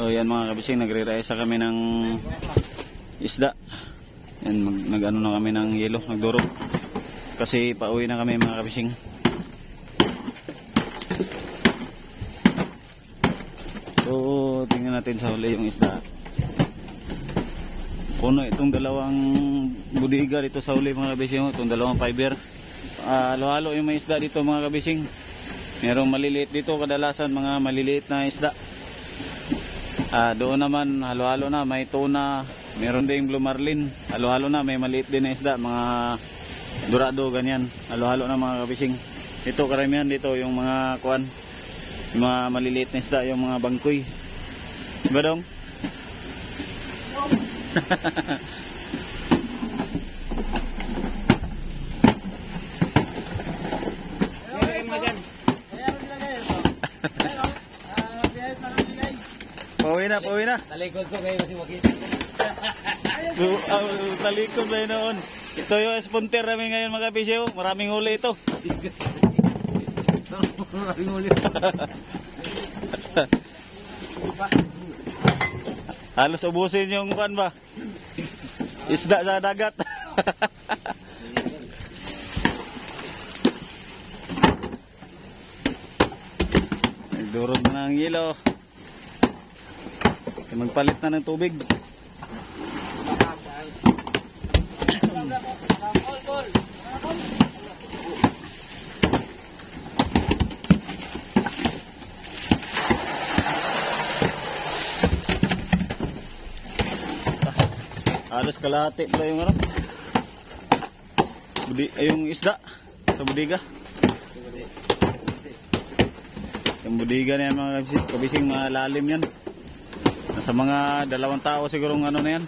So yan mga kabising, nagre-reisa kami ng isda. Yan, nag-ano na kami ng yelo, nagdurog. Kasi pauwi na kami mga kabising. So tingnan natin sa huli yung isda. Puno itong dalawang budiga dito sa huli mga kabising. Itong dalawang fiber. Halo-halo yung mga isda dito mga kabising. Merong maliliit dito, kadalasan mga maliliit na isda. Doon naman halo-halo na, may tuna, meron ding blue marlin, halo-halo na, may maliit din na isda, mga dorado, ganyan, halo-halo na mga kabising. Ito karamihan dito yung mga kuan, yung mga maliliit na isda, yung mga bangkoy. Diba dong? Pauwi na. Talikod ko kayo kasi makita. Talikod na yun noon. Ito yung espunter namin ngayon mga kabisyo. Maraming huli ito. Maraming huli. Halos ubusin yung kuan ba? Isda sa dagat. Nagdurog na ng yelo. Magpalit na ng tubig. Halos kalahati pala yung ano, yung isda sa budiga. Yung budiga na yan mga kabising, malalim yan. Nasa mga 2 tao sigurong ano na yan,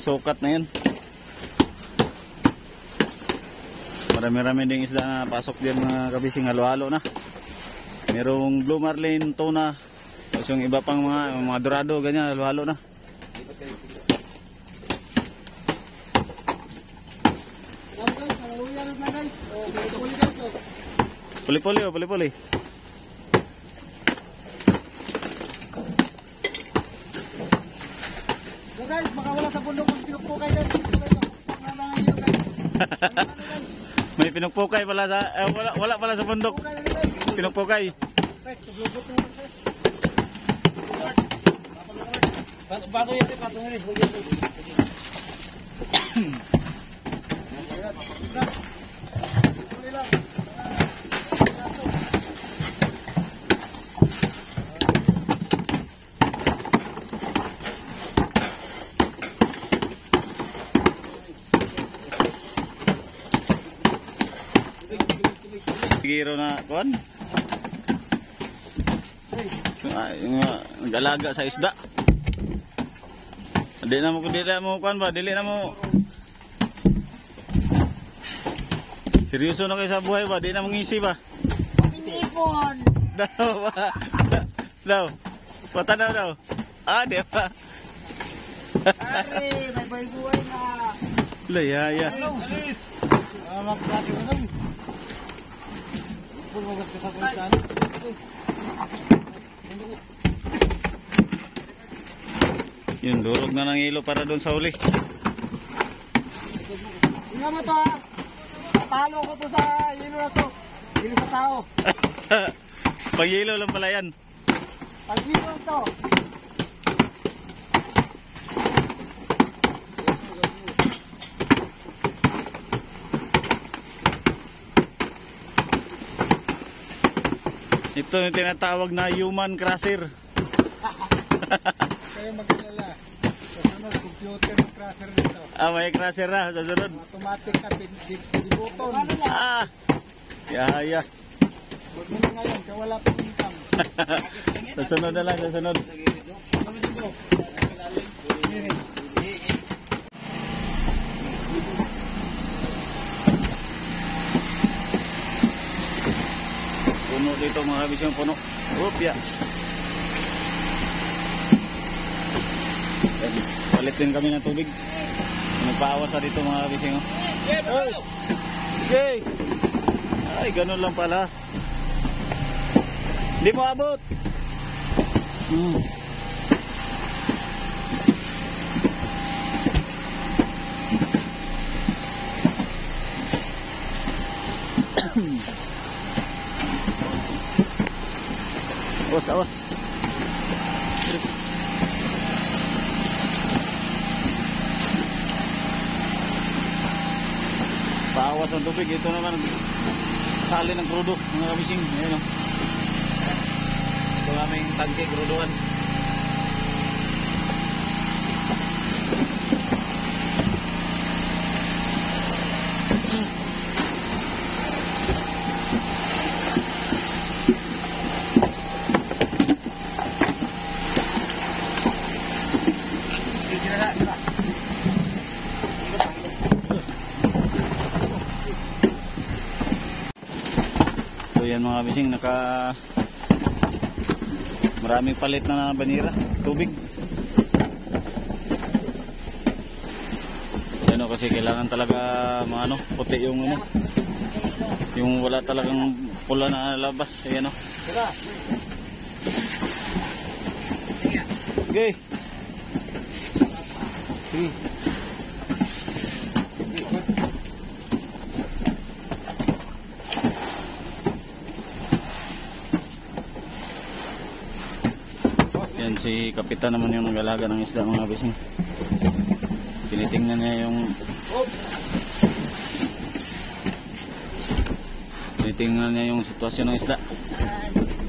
sukat na yan. Marami-rami ding isda na pasok diyan mga kabising, halo-halo na. Merong blue marlin, tuna, tapos yung iba pang mga dorado, ganyan, halo-halo na. Puli-puli, puli-puli. Guys, baka wala sa bundok kung pinupukay guys. May pinupukay pala sa wala pala sa bundok. Pinupukay. Bago yan, bago yan. Giro na kon. Nag-alaga sa isda. Dili na mo kon ba, dili na mo. Seryoso na kayo sa buhay ba? Di na mangisi ba? Tinipon. Daw ba? Daw. Patanaw daw. Di ba? Ari, may buhay na. Layaya. Alis. Magkakit na lang. Pulmagas ka sa kuntan. Yun, durog na ng ilo para doon sa huli. Tingnan mo to ha. Napalo ko to sa yelo na to. Yelo sa tao. Pag yelo lang pala yan. Pag yelo to. Ito yung tinatawag na human crusher. Kayo mag-alala. Kasunod, computer ng crusher nito. May crusher na sa sunod. Automatic na dibuton. Yaya. Huwag mo na ngayon, kaya wala pang income. Sa sunod na lang, sa sunod. Puno dito mga kabisyon, puno. Upya. Palit din kami ng tubig. Nagpaawas na dito mga kabisyon. Okay. Ay, ganun lang pala. Hindi mo abot. Hmm. Awas, awas. Paawas ang tubig. Ito naman sali ng krudo, mga kabising. Ayan o. Ito aming tangke, kruduan. So yan mga kabising, maraming palit na banira, tubig. Yan o, kasi kailangan talaga puti yung yung wala talagang pula na labas. Ayan o. Okay. Sige. Yan si kapitan naman yung nag-alaga ng isda mga kabising. Tinitingnan niya yung sitwasyon ng isda.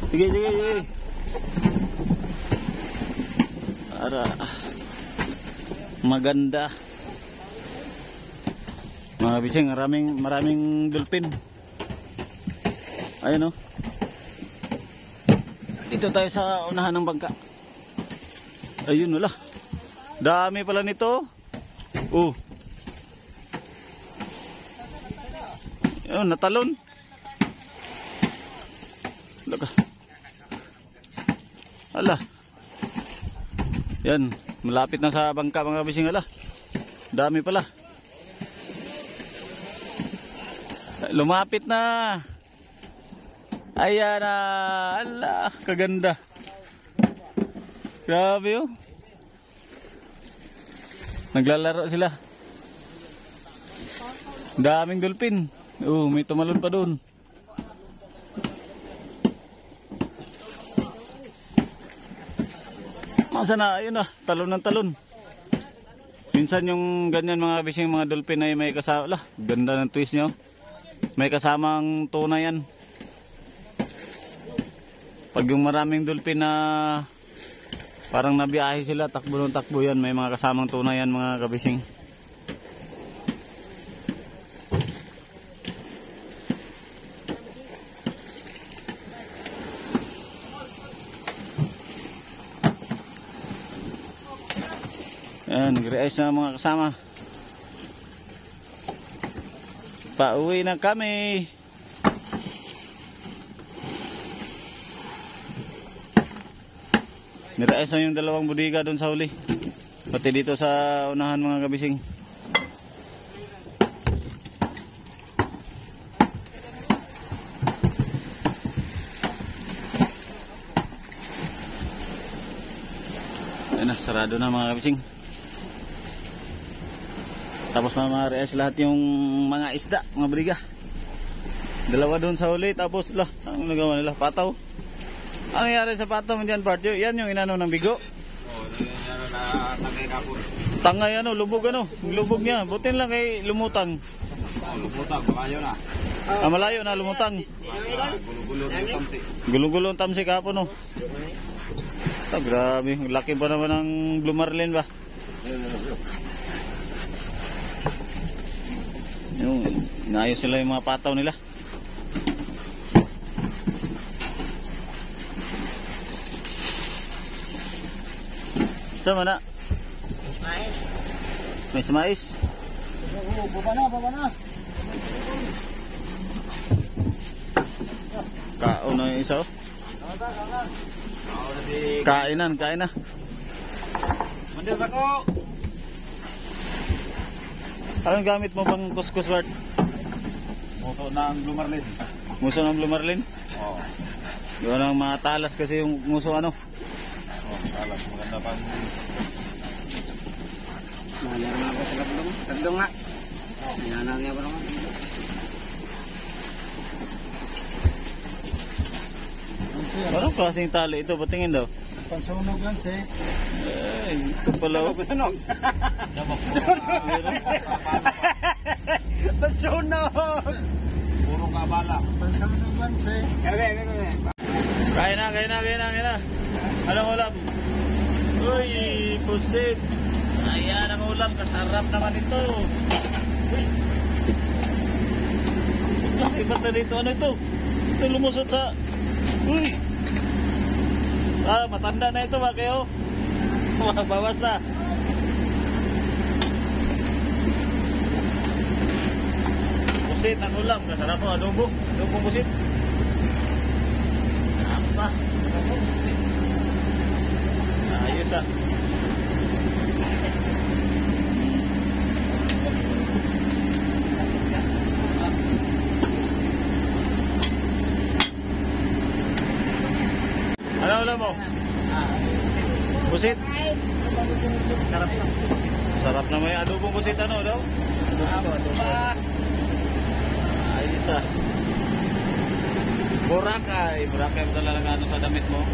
Sige, sige, sige. Para maganda. Mga kabising, maraming dolphin. Ayun o. Dito tayo sa unahan ng bangka. Ayun wala. Dami pala nito. Oh. Ayun, natalon. Laka. Ala. Yan, malapit na sa bangka mga kabising. Ala. Dami pala. Lumapit na. Ayan na. Ala, kaganda. Grabe oh. Naglalaro sila. Daming dolphin. Oh, may tumalon pa doon. Masa na, ayun na, talon ng talon. Minsan yung ganyan mga kabising, mga dolphin ay may kasama. Ganda ng twist nyo. May kasamang tuna yan. Pag yung maraming dolphin na parang nabiyahe sila, takbo ng takbo yan, may mga kasamang tuna yan mga kabising. Ayan, nag-realize na mga kasama. Pauwi na kami. Niraes na yung dalawang budiga doon sa huli. Pati dito sa unahan mga kabising. Ayan na, sarado na mga kabising. Tapos na mga rees lahat yung mga isda, mga budiga. Dalawa doon sa huli, tapos ang nagawa nila, pataw. Ano nangyari sa pataw mo dyan, partyo? Yan yung inano ng bigo? Oo, nangyari na tangay kapon. Tangay lubog lubog niya. Butin lang kay lumutang. Lumutang, malayo na. Malayo na lumutang. Gulo-gulo ng tamsi. Gulo-gulo ang tamsi kapon oh. Grabe, laki pa naman ng Blue Marlin ba? Yung inayos sila yung mga pataw nila. Sama na. May mais. Oo, baba na. Kaon na yung isa oh. Kain na. Mandir ako. Anong gamit mo pang kuskus, Bart? Muso ng Blue Marlin. Muso ng Blue Marlin? Oo. Doon ang matalas kasi yung muso ano. Alam, maganda pang... Nalaro na ako sa labdong. Labdong nga. Nananaw niya ba naman? Parang klaseng tali ito, patingin daw. Pansunog lang siya. Ito pala. Pansunog. Pansunog. Puro kabala. Pansunog lang siya. Kain na. Anong ulam? Uy, pusit. Ayan ang ulam, kasarap naman ito. Uy. Laki ba't na dito? Ano ito? Ito lumusot sa... Uy! Matanda na ito ba kayo? Bawas na. Pusit ang ulam, kasarap mo, adobo. Adobo pusit. Apa? Ayos ah. Ano ulam mo? Pusit? Sarap lang. Sarap naman yung adobong pusit ano daw? Ayos ah. Boracay mo talaga ano sa damit mo.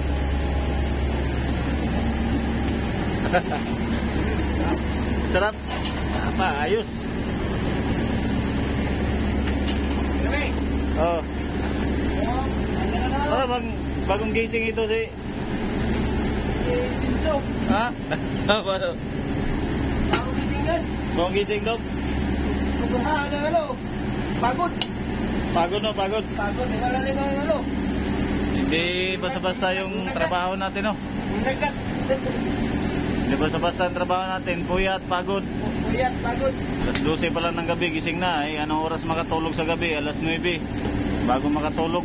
Sarap. Apa, ayos. Oh. Para bagong gising ito si Pinso. Ha? Ano? Bagong gising yan. Bagong gising daw? Sobrahan ng ano. Pagod. Pagod. Pagod. Di malalim ang ano. Hindi basta-basta yung trabaho natin, no? Nagkat. Hindi basta-basta ang trabaho natin. Puyat, pagod. Puyat, pagod. Alas 12 pa lang ng gabi, gising na. Anong oras makatulog sa gabi? Alas 9. Bago makatulog.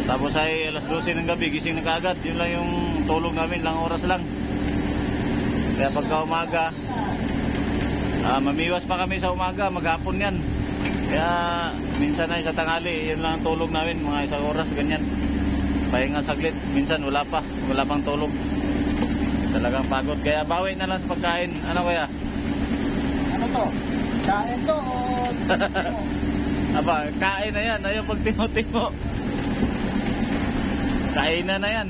Tapos ay alas 12 ng gabi, gising na kaagad. Yun lang yung tulog namin, lang oras lang. Kaya pagka umaga, mamiwas pa kami sa umaga, maghapon yan. Kaya minsan ay sa tanghali, yun lang ang tulog namin, mga isang oras, ganyan. Pahinga saglit, minsan wala pang tulog. Talagang pagod, kaya bawi na lang sa pagkain. Ano kaya? Ano to? Kain to o... Aba, kain na yan, ayaw pag timo-timo. Kainan na yan.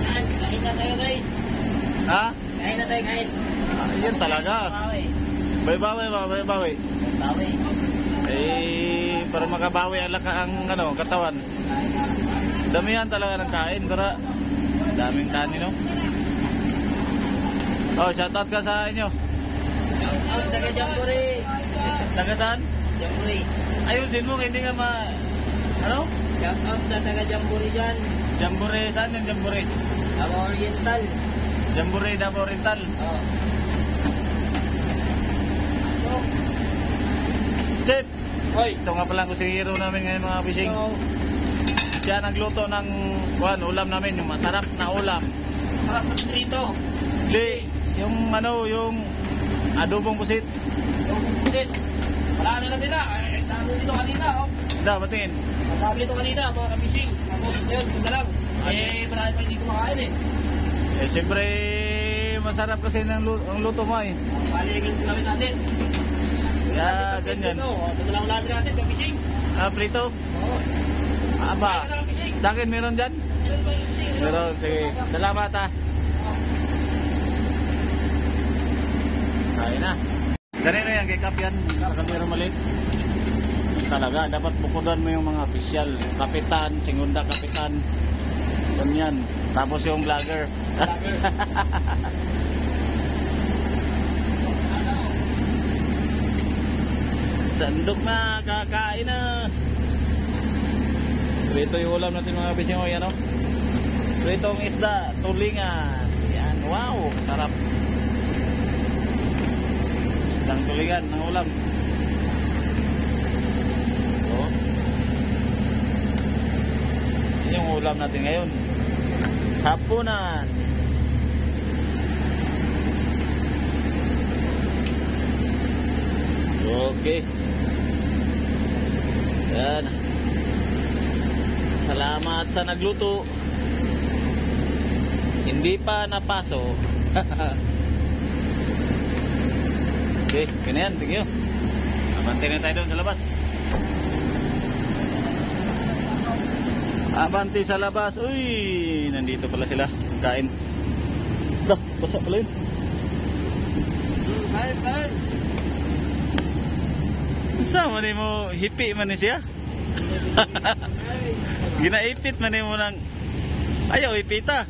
Kain na tayo guys. Ha? Kain na tayo, kain. Yan talaga. Bawi. Bawi. Bawi. Para makabawi ang ano, katawan. Damihan talaga ng kain para daming kanin, no? Oh, shoutout ka sa inyo. Shoutout taga Jambore. Taga saan? Jambore. Ayusin mo, hindi nga ano? Shoutout sa taga Jambore dyan. Jambore, saan yung Jambore? Davao Oriental. Jambore, Davao Oriental. Oo. So, Chip! Hoy, ito nga pala ang kusingero namin ngayon mga fishing. Siya nagluto ng ulam namin, yung masarap na ulam. sarap ng prito. Hindi, yung adobong pusit. Yung pusit. Wala na natin na. Dami dito kanina. Batiin. Dami dito kanina mga kabising. Tapos yun, yun na lang. Marami pa hindi kumakain Siyempre, masarap kasi ang luto mo eh. Paligil ko namin natin. Kaya ganyan. Ito lang namin natin, kabising. Prito? Oo. Aba, sa akin meron dyan? Meron, sige. Salamat ha. Kain na. Kanino yan, kay Kap yan? Sa kamera maliit. Talaga, dapat bukudan mo yung mga opisyal. Kapitan, segunda kapitan. Ganyan. Tapos yung vlogger. Sandok na, kakain na. Ito yung ulam natin mga bisyo. Yan o. Ito ang isda, tulingan. Yan, wow, masarap. Isdang tulingan ng ulam. Oh. Yan yung ulam natin ngayon. Hapunan. Okay. Yan. Salamat sa nagluto. Hindi pa napaso. Okay, ganyan. Thank you. Abante na tayo doon sa labas. Abante sa labas. Uy, nandito pala sila. Kain. Dah, basa pala yun. Kain. Sama ni mo, hipi man ni siya. Ginaipit man ni mo ng ayaw ipita.